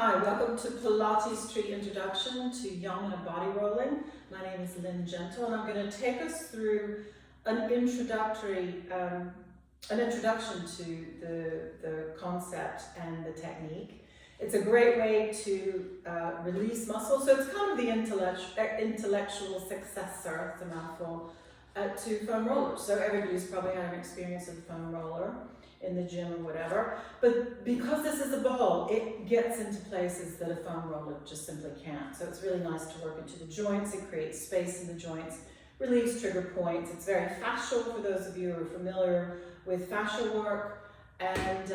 Hi, welcome to Pilates Tree Introduction to Yamuna Body Rolling. My name is Lynne Gentle, and I'm going to take us through an introduction to the concept and the technique. It's a great way to release muscle, so it's kind of the intellectual successor, it's a mouthful, to foam rollers. So everybody's probably had an experience of a foam roller in the gym or whatever, but because this is a ball, it gets into places that a foam roller just simply can't. So it's really nice to work into the joints. It creates space in the joints, relieves trigger points. It's very fascial for those of you who are familiar with fascial work. And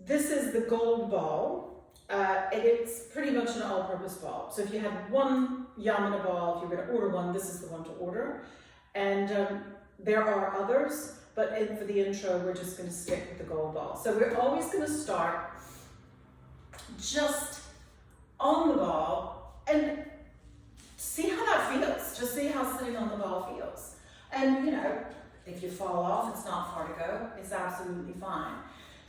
this is the gold ball. It's pretty much an all-purpose ball. So if you had one Yamuna ball, if you're going to order one, this is the one to order. And there are others, but for the intro, we're just going to stick with the gold ball. So we're always going to start just on the ball and see how that feels. Just see how sitting on the ball feels. And, you know, if you fall off, it's not far to go. It's absolutely fine.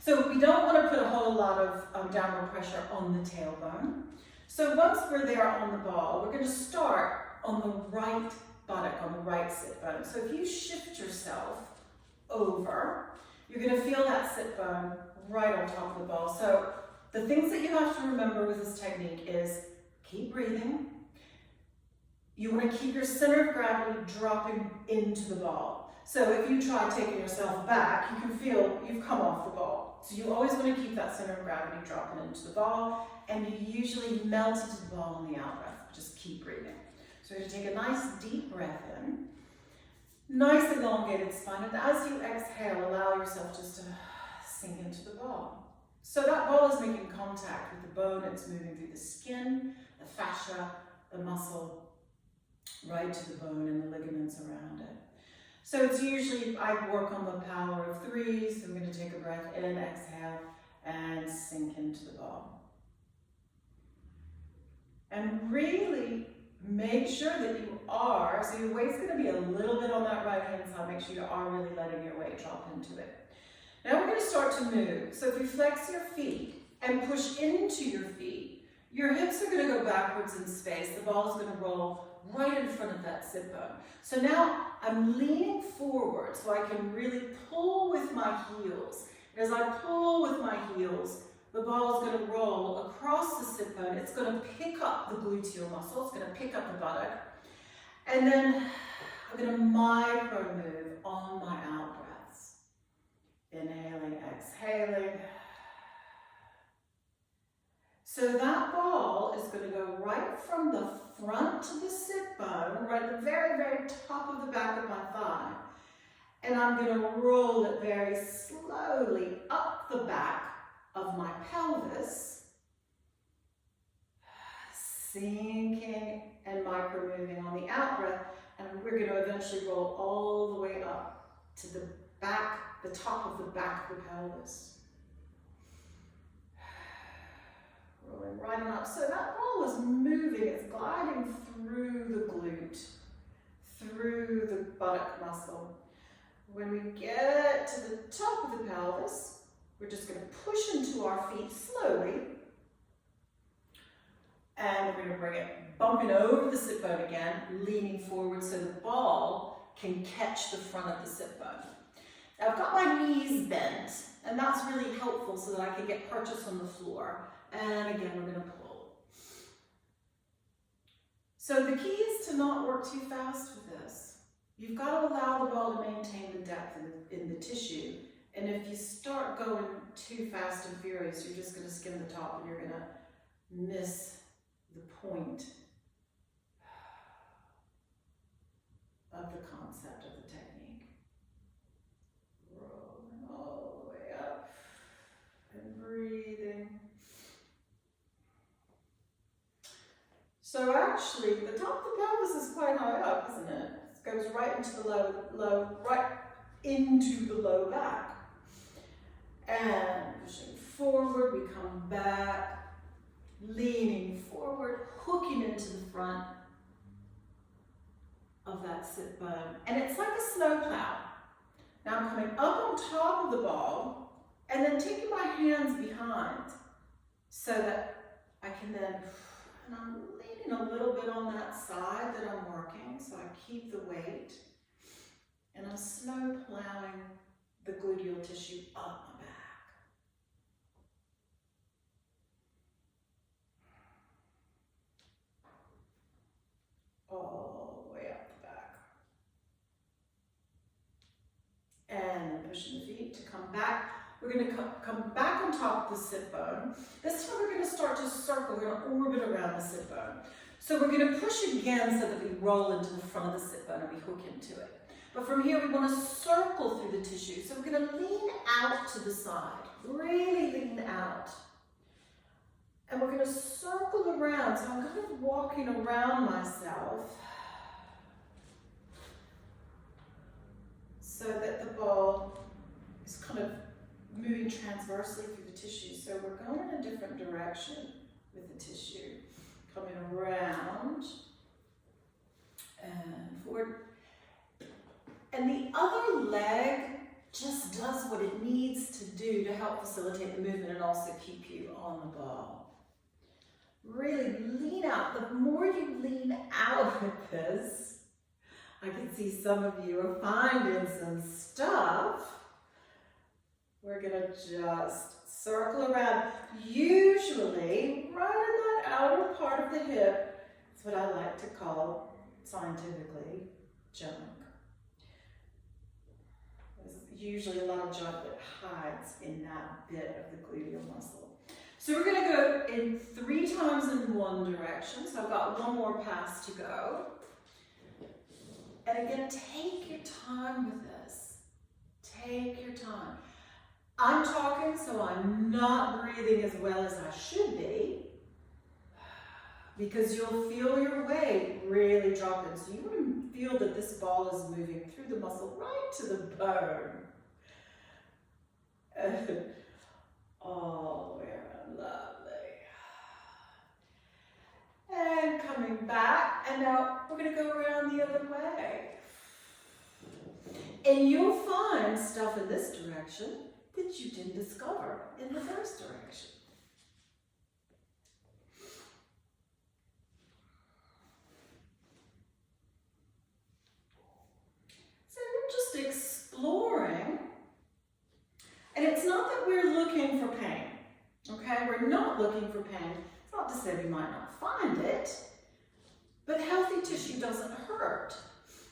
So we don't want to put a whole lot of downward pressure on the tailbone. So once we're there on the ball, we're going to start on the right buttock, on the right sit bone. So if you shift yourself over, you're going to feel that sit bone right on top of the ball. So the things that you have to remember with this technique is keep breathing. You want to keep your center of gravity dropping into the ball. So if you try taking yourself back, you can feel you've come off the ball. So you always want to keep that center of gravity dropping into the ball, and you usually melt into the ball on the out breath. Just keep breathing. So you're going to take a nice deep breath in. Nice elongated spine, and as you exhale, allow yourself just to sink into the ball. So that ball is making contact with the bone, it's moving through the skin, the fascia, the muscle, right to the bone and the ligaments around it. So it's usually, I work on the power of 3, so I'm going to take a breath in, exhale, and sink into the ball. And really make sure that you are, so your weight's going to be a little bit on that right hand side, make sure you are really letting your weight drop into it. Now we're going to start to move. So if you flex your feet and push into your feet, your hips are going to go backwards in space. The ball is going to roll right in front of that sit bone. So now I'm leaning forward so I can really pull with my heels. As I pull with my heels, the ball is going to roll across the sit bone. It's going to pick up the gluteal muscle. It's going to pick up the buttock. And then I'm going to micro move on my out breaths. Inhaling, exhaling. So that ball is going to go right from the front of the sit bone, right at the very, very top of the back of my thigh. And I'm going to roll it very slowly up the back of my pelvis, sinking and micro-moving on the out breath, and we're going to eventually roll all the way up to the back, the top of the back of the pelvis. Rolling right on up. So that ball is moving, it's gliding through the glute, through the buttock muscle. When we get to the top of the pelvis, we're just going to push into our feet slowly. And we're going to bring it bumping over the sit bone again, leaning forward so the ball can catch the front of the sit bone. Now I've got my knees bent, and that's really helpful so that I can get purchase on the floor. And again, we're going to pull. So the key is to not work too fast with this. You've got to allow the ball to maintain the depth in the tissue. And if you start going too fast and furious, you're just going to skim the top and you're going to miss the point of the concept of the technique. Rolling all the way up and breathing. So actually, the top of the pelvis is quite high up, isn't it? It goes right into the right into the low back. And pushing forward, we come back, leaning forward, hooking into the front of that sit bone. And it's like a snow plow. Now I'm coming up on top of the ball and then taking my hands behind, so that I can then, and I'm leaning a little bit on that side that I'm working, so I keep the weight, and I'm slow plowing the gluteal tissue up my back. All the way up the back. And pushing the feet to come back. We're going to come back on top of the sit bone. This time we're going to start to circle. We're going to orbit around the sit bone. So we're going to push again so that we roll into the front of the sit bone and we hook into it. But from here we want to circle through the tissue. So we're going to lean out to the side. Really lean out. And we're going to circle around. So I'm kind of walking around myself so that the ball is kind of moving transversely through the tissue. So we're going in a different direction with the tissue. Coming around and forward. And the other leg just does what it needs to do to help facilitate the movement and also keep you on the ball. Really lean out. The more you lean out with this, I can see some of you are finding some stuff. We're gonna just circle around, usually right in that outer part of the hip. It's what I like to call, scientifically, junk. There's usually a lot of junk that hides in that bit of the gluteal muscle. So we're gonna go in 3 times in one direction. So I've got one more pass to go. And again, take your time with this. Take your time. I'm talking, so I'm not breathing as well as I should be, because you'll feel your weight really dropping. So you want to feel that this ball is moving through the muscle right to the bone. All the way around, lovely. And coming back, and now we're going to go around the other way. And you'll find stuff in this direction that you didn't discover in the first direction. So we're just exploring, and it's not that we're looking for pain, okay? We're not looking for pain. It's not to say we might not find it, but healthy tissue doesn't hurt.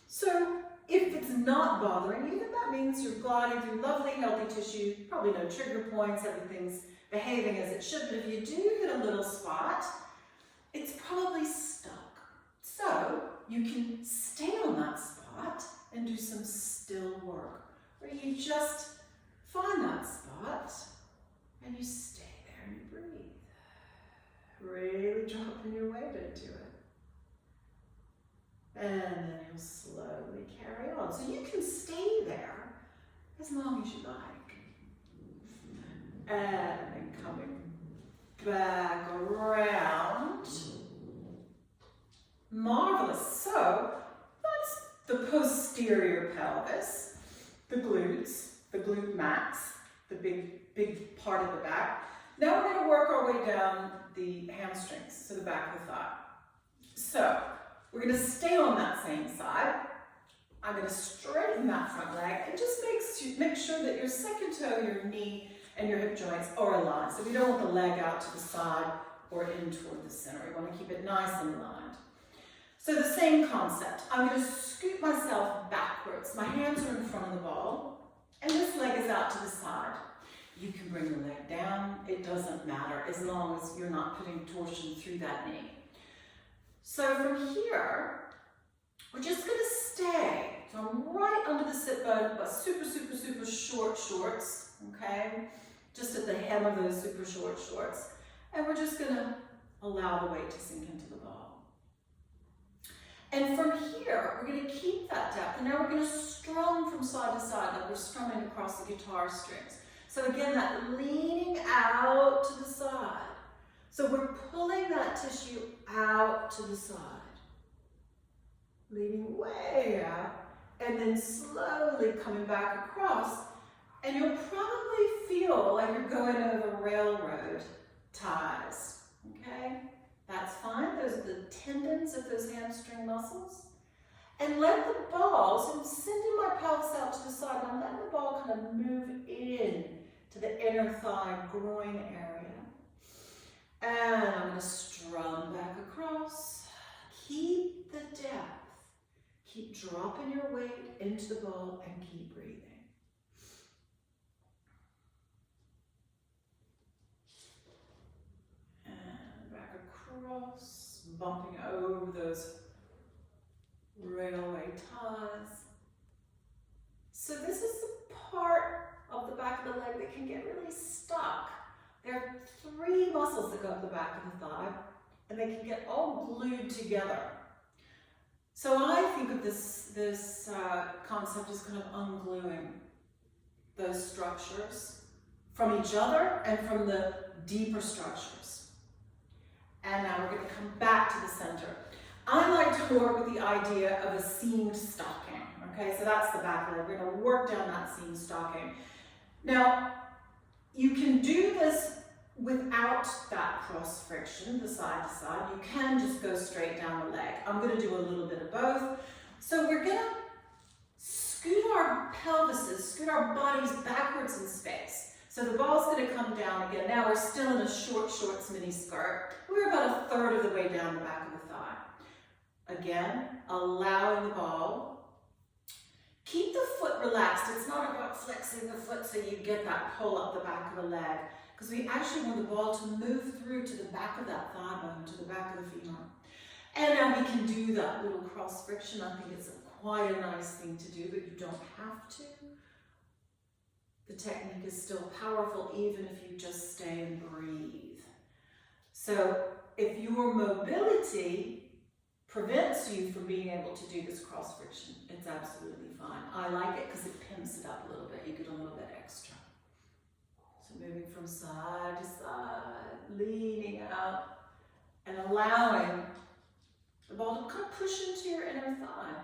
So if it's not bothering you, then that means you're gliding through lovely, healthy tissue, probably no trigger points, everything's behaving as it should. But if you do hit a little spot, it's probably stuck. So you can stay on that spot and do some still work, where you just find that spot and you stay there and you breathe. Really dropping your weight into it. And then you'll slowly carry on. So you can stay there as long as you like. And then coming back around. Marvelous. So that's the posterior pelvis, the glutes, the glute max, the big part of the back. Now we're going to work our way down the hamstrings, so the back of the thigh. So we're going to stay on that same side. I'm going to straighten that front leg and just make sure that your second toe, your knee, and your hip joints are aligned. So we don't want the leg out to the side or in toward the center. We want to keep it nice and aligned. So the same concept. I'm going to scoot myself backwards. My hands are in front of the ball, and this leg is out to the side. You can bring the leg down. It doesn't matter as long as you're not putting torsion through that knee. So from here, we're just going to stay. So I'm right under the sit bone, but super short shorts, okay? Just at the hem of those super short shorts. And we're just going to allow the weight to sink into the ball. And from here, we're going to keep that depth. And now we're going to strum from side to side, like we're strumming across the guitar strings. So again, that leaning out to the side. So we're pulling that tissue out to the side. Leaning way out, and then slowly coming back across. And you'll probably feel like you're going over railroad thighs, okay? That's fine. Those are the tendons of those hamstring muscles. And let the ball, so I'm sending my pelvis out to the side, and I'm letting the ball kind of move in to the inner thigh groin area. And I'm going to strum back across. Keep the depth. Keep dropping your weight into the ball and keep breathing. And back across, bumping over those railway ties. So this is the part of the back of the leg that can get really stuck. There are 3 muscles that go up the back of the thigh, and they can get all glued together. So I think of this concept as kind of ungluing those structures from each other and from the deeper structures. And now we're going to come back to the center. I like to work with the idea of a seamed stocking. Okay, so that's the back leg. We're going to work down that seamed stocking. Now, you can do this without that cross friction, the side to side. You can just go straight down the leg. I'm going to do a little bit of both. So we're going to scoot our pelvises, scoot our bodies backwards in space. So the ball's going to come down again. Now we're still in a shorts mini skirt. We're about 1/3 of the way down the back of the thigh. Again, allowing the ball. Keep the foot relaxed. It's not about flexing the foot so you get that pull up the back of the leg, because we actually want the ball to move through to the back of that thigh bone, to the back of the femur. And now we can do that little cross friction. I think it's quite a nice thing to do, but you don't have to. The technique is still powerful even if you just stay and breathe. So if your mobility prevents you from being able to do this cross friction, it's absolutely fine. I like it because it pimps it up a little bit. You get a little bit extra. So moving from side to side, leaning out, and allowing the ball to kind of push into your inner thigh.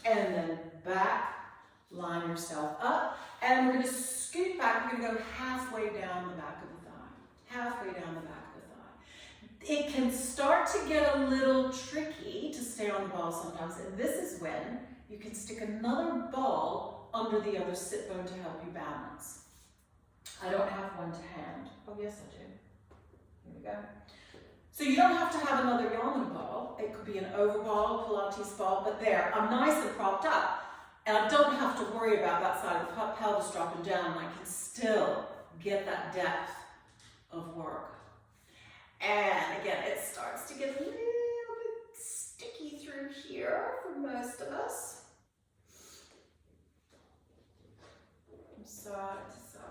And then back, line yourself up, and we're going to scoot back. We're going to go halfway down the back of the thigh. Halfway down the back of the thigh. It can start to get a little tricky to stay on the ball sometimes, and this is when you can stick another ball under the other sit bone to help you balance. I don't have one to hand. Oh yes, I do. Here we go. So you don't have to have another Yamuna ball. It could be an over ball, Pilates ball, but there, I'm nice and propped up. And I don't have to worry about that side of the pelvis dropping down, and I can still get that depth of work. And again, it starts to get a little bit sticky through here for most of us. From side to side.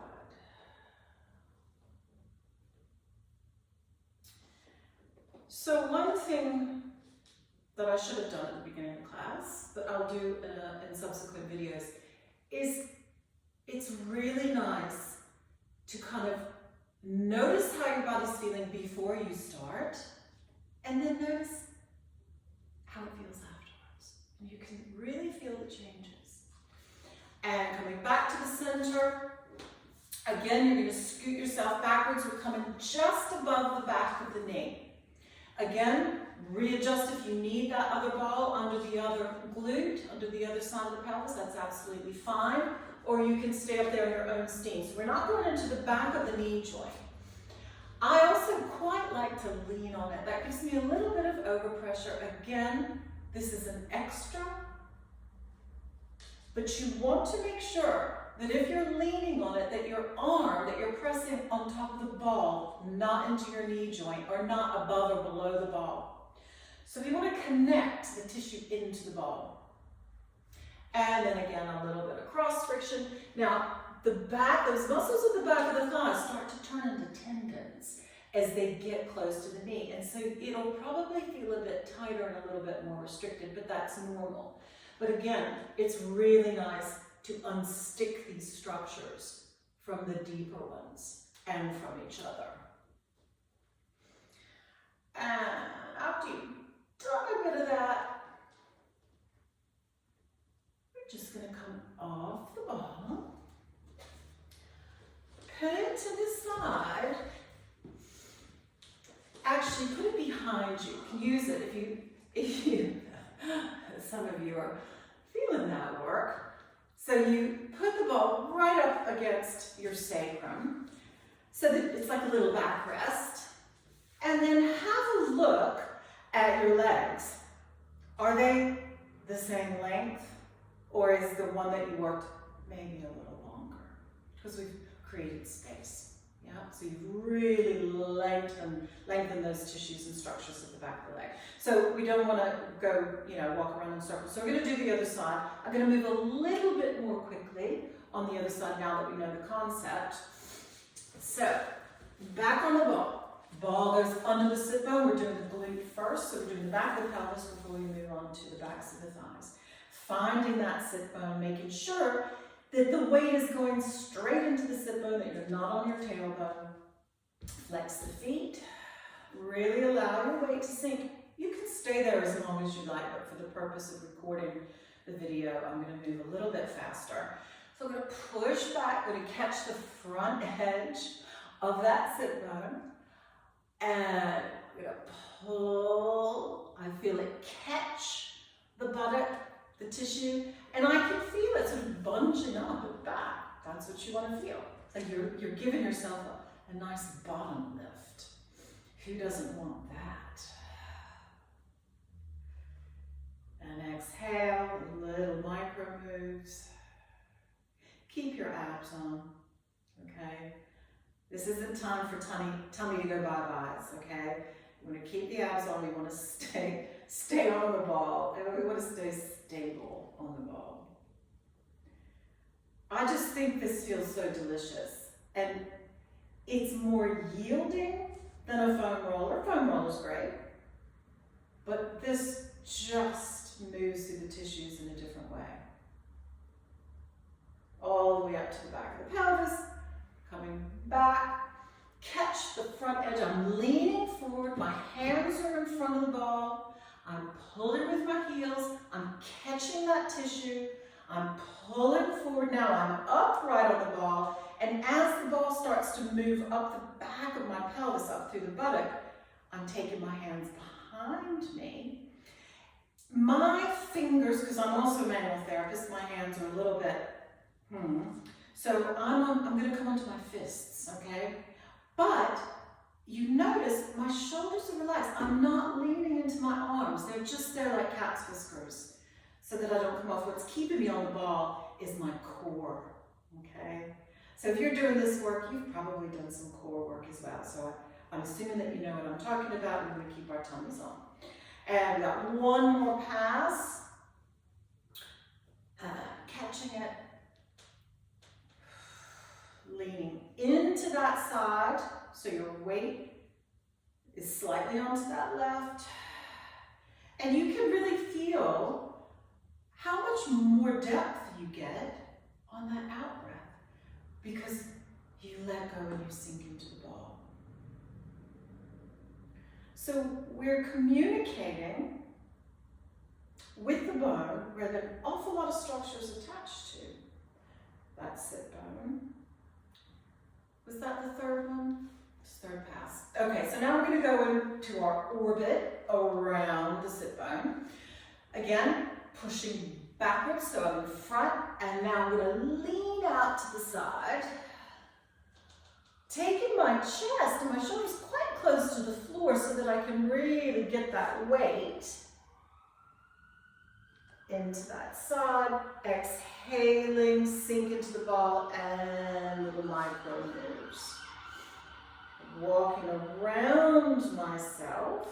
So one thing that I should have done at the beginning of the class, but I'll do in subsequent videos, is it's really nice to kind of notice how your body's feeling before you start, and then notice how it feels afterwards. And you can really feel the changes. And coming back to the center, again, you're going to scoot yourself backwards. We're coming just above the back of the knee. Again, readjust if you need that other ball under the other glute, under the other side of the pelvis. That's absolutely fine. Or you can stay up there in your own steam. So we're not going into the back of the knee joint. I also quite like to lean on it. That gives me a little bit of overpressure. Again, this is an extra, but you want to make sure that if you're leaning on it, that your arm, that you're pressing on top of the ball, not into your knee joint, or not above or below the ball. So we want to connect the tissue into the ball. And then again, a little bit of cross friction. Now, the back, those muscles at the back of the thigh start to turn into tendons as they get close to the knee. And so it'll probably feel a bit tighter and a little bit more restricted, but that's normal. But again, it's really nice to unstick these structures from the deeper ones and from each other. And after you've done a bit of that, we're just going to come off the ball, put it to the side, actually put it behind you. You can use it if you some of you are feeling that work. So you put the ball right up against your sacrum so that it's like a little backrest. And then have a look at your legs. Are they the same length? Or is the one that you worked maybe a little longer? Because we've created space. Yeah? So you've really lengthened those tissues and structures at the back of the leg. So we don't want to go, walk around in circles. So we're going to do the other side. I'm going to move a little bit more quickly on the other side now that we know the concept. So, back on the ball. Ball goes under the sit bone. We're doing the glute first. So we're doing the back of the pelvis before we move on to the backs of the thighs. Finding that sit bone, making sure that the weight is going straight into the sit bone, that you're not on your tailbone. Flex the feet. Really allow your weight to sink. You can stay there as long as you like, but for the purpose of recording the video, I'm going to move a little bit faster. So I'm going to push back, I'm going to catch the front edge of that sit bone, and I'm going to pull. I feel it catch the buttock, the tissue, and I can feel it sort of bunching up and back. That's what you want to feel. It's like you're giving yourself a nice bottom lift. Who doesn't want that? And exhale, little micro moves. Keep your abs on, okay? This isn't time for tummy to go bye-byes, okay? We want to keep the abs on, we want to stay on the ball, and we want to stay stable on the ball. I just think this feels so delicious, and it's more yielding than a foam roller. Foam roller's great, but this just moves through the tissues in a different way. All the way up to the back of the pelvis, coming back, catch the front edge. I'm leaning forward, my hands are in front of the ball, I'm pulling with my heels, I'm catching that tissue, I'm pulling forward. Now I'm upright on the ball, and as the ball starts to move up the back of my pelvis, up through the buttock, I'm taking my hands behind me. My fingers, because I'm also a manual therapist, my hands are a little bit, so I'm going to come onto my fists, okay? But you notice my shoulders are relaxed. I'm not leaning into my arms. They're just there like cat's whiskers so that I don't come off. What's keeping me on the ball is my core, okay? So if you're doing this work, you've probably done some core work as well. So I'm assuming that you know what I'm talking about. We're going to keep our tummies on. And we got one more pass. Catching it. Leaning into that side, so your weight is slightly onto that left. And you can really feel how much more depth you get on that out breath because you let go and you sink into the ball. So we're communicating with the bone where there are an awful lot of structures attached to that sit bone. Was that the third one? Third pass. Okay, so now we're going to go into our orbit around the sit bone. Again, pushing backwards, so I'm in front, and now I'm going to lean out to the side, taking my chest and my shoulders quite close to the floor so that I can really get that weight into that side. Exhaling, sink into the ball, and little micro moves. Walking around myself.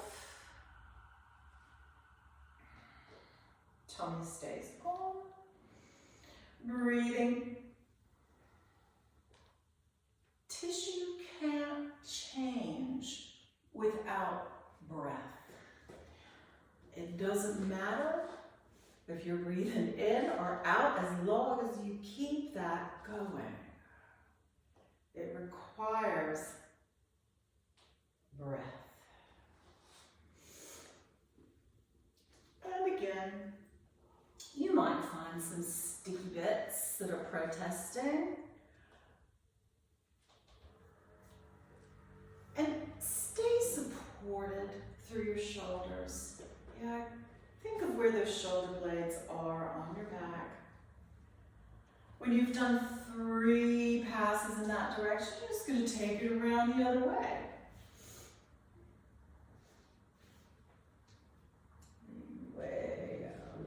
Tummy stays on. Breathing. Tissue can't change without breath. It doesn't matter if you're breathing in or out, as long as you keep that going. It requires breath. And again, you might find some sticky bits that are protesting. And stay supported. your shoulders. Yeah, think of where those shoulder blades are on your back. When you've done 3 passes in that direction, you're just going to take it around the other way. Way up.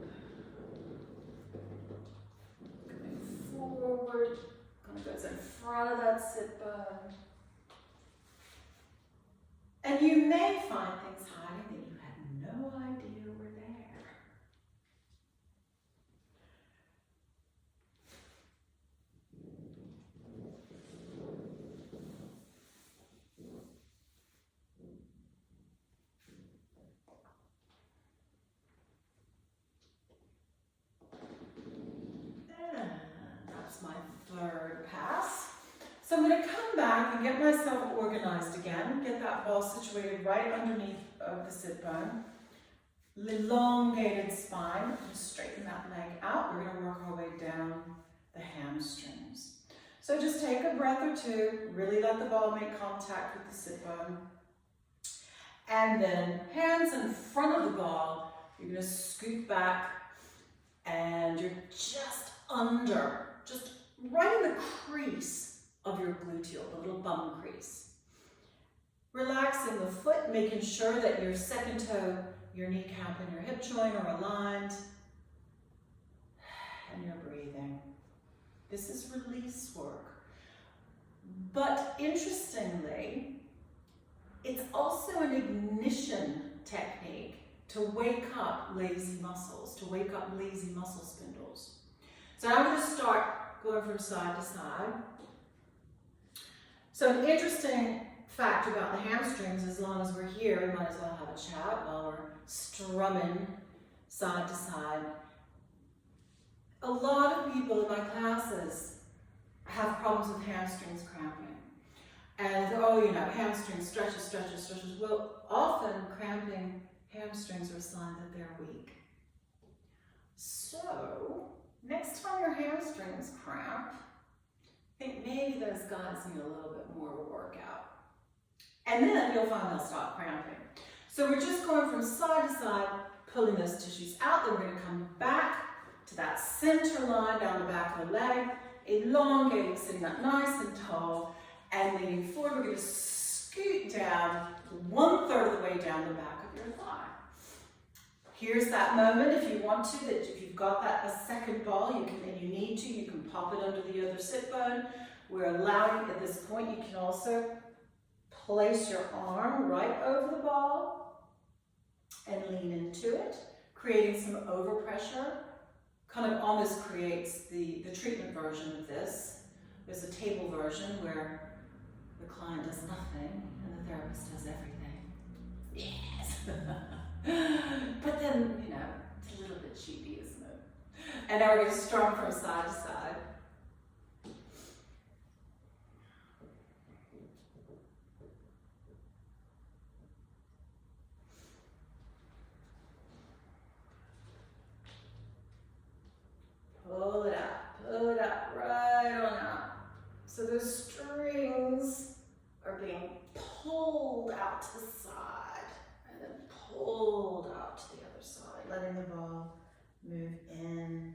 Coming forward. Going to go in front of that sit bone. And you may find things hiding that you had no idea were there. And that's my 3rd pass. So I'm going to come back and get myself organized again, get that ball situated right underneath of the sit bone. Elongated spine, just straighten that leg out. We're going to work our way down the hamstrings. So just take a breath or 2, really let the ball make contact with the sit bone. And then hands in front of the ball, you're going to scoot back and you're just under, just right in the crease of your gluteal, the little bum crease. Relaxing the foot, making sure that your second toe, your kneecap and your hip joint are aligned. And you're breathing. This is release work. But interestingly, it's also an ignition technique to wake up lazy muscles, to wake up lazy muscle spindles. So now I'm going to start going from side to side. So an interesting fact about the hamstrings, as long as we're here, we might as well have a chat while we're strumming side to side. A lot of people in my classes have problems with hamstrings cramping. And, oh, you know, hamstrings, stretches. Well, often cramping hamstrings are a sign that they're weak. So, next time your hamstrings cramp, I think maybe those guys need a little bit more of a workout. And then you'll find they'll stop cramping. So we're just going from side to side, pulling those tissues out. Then we're going to come back to that center line down the back of the leg, elongating, sitting up nice and tall, and leaning forward. We're going to scoot down 1/3 of the way down the back of your thigh. Here's that moment, if you want to, that if you've got that a second ball, you can, and you need to, you can pop it under the other sit bone. We're allowing, at this point, you can also place your arm right over the ball and lean into it, creating some overpressure. Kind of almost creates the treatment version of this. There's a table version where the client does nothing and the therapist does everything. Yes! But then, you know, it's a little bit cheapy, isn't it? And now we're going to strum from side to side. Pull it up, right on out. So those strings are being pulled out to the side and then pulled out to the other side, letting the ball move in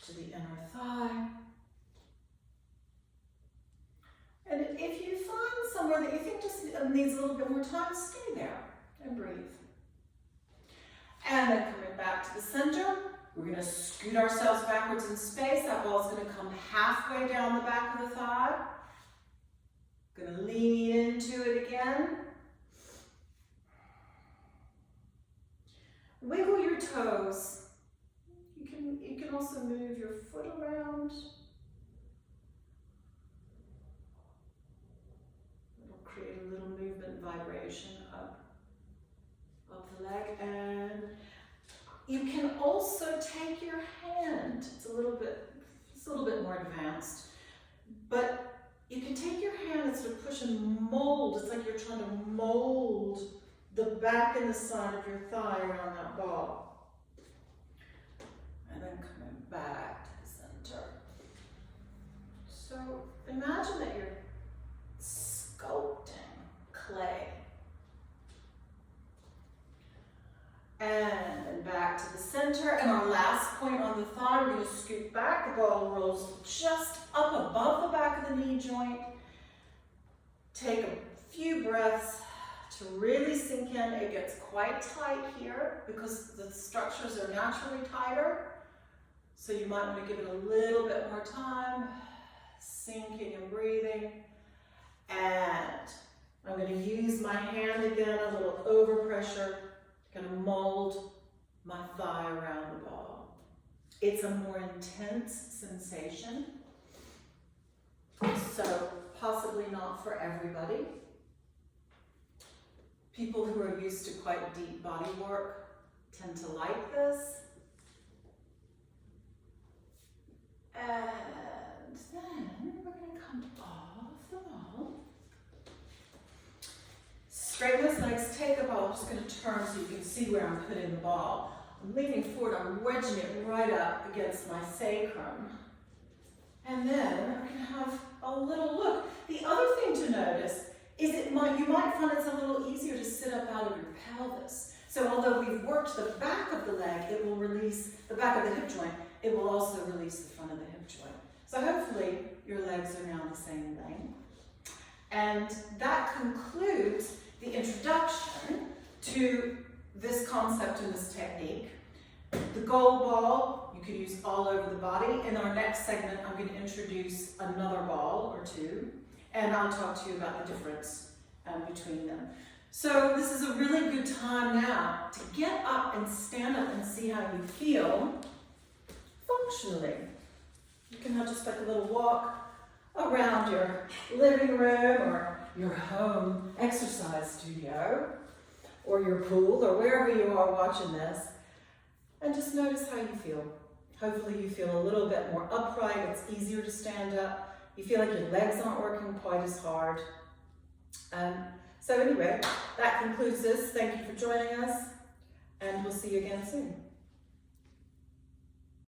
to the inner thigh. And if you find somewhere that you think just needs a little bit more time, stay there and breathe. And then coming back to the center, we're going to scoot ourselves backwards in space. That ball's going to come halfway down the back of the thigh. Going to lean into it again. Wiggle your toes. You can also move your foot around. It'll create a little movement vibration up the leg. And you can also take your hand. It's a little bit more advanced, but you can take your hand and sort of push and mold. It's like you're trying to mold the back and the side of your thigh around that ball. And then coming back to the center. So imagine that you're sculpting clay. center, and our last point on the thigh, we're going to scoot back. The ball rolls just up above the back of the knee joint. Take a few breaths to really sink in. It gets quite tight here because the structures are naturally tighter. So you might want to give it a little bit more time, sinking and breathing. And I'm going to use my hand again, a little overpressure, going to mold my thigh around the ball. It's a more intense sensation, so possibly not for everybody. People who are used to quite deep body work tend to like this. And then we're going to come off the ball. Straighten those legs, take the ball. I'm just going to turn so you can see where I'm putting the ball. I'm leaning forward, I'm wedging it right up against my sacrum. And then I'm going to have a little look. The other thing to notice is you might find it's a little easier to sit up out of your pelvis. So although we've worked the back of the leg, it will release the back of the hip joint. It will also release the front of the hip joint. So hopefully your legs are now the same length. And that concludes the introduction to this concept and this technique. The gold ball, you can use all over the body. In our next segment, I'm going to introduce another ball or two, and I'll talk to you about the difference between them. So this is a really good time now to get up and stand up and see how you feel functionally. You can have just like a little walk around your living room or your home exercise studio or your pool or wherever you are watching this, and just notice how you feel. Hopefully you feel a little bit more upright. It's easier to stand up. You feel like your legs aren't working quite as hard. So anyway, that concludes this. Thank you for joining us, and we'll see you again soon.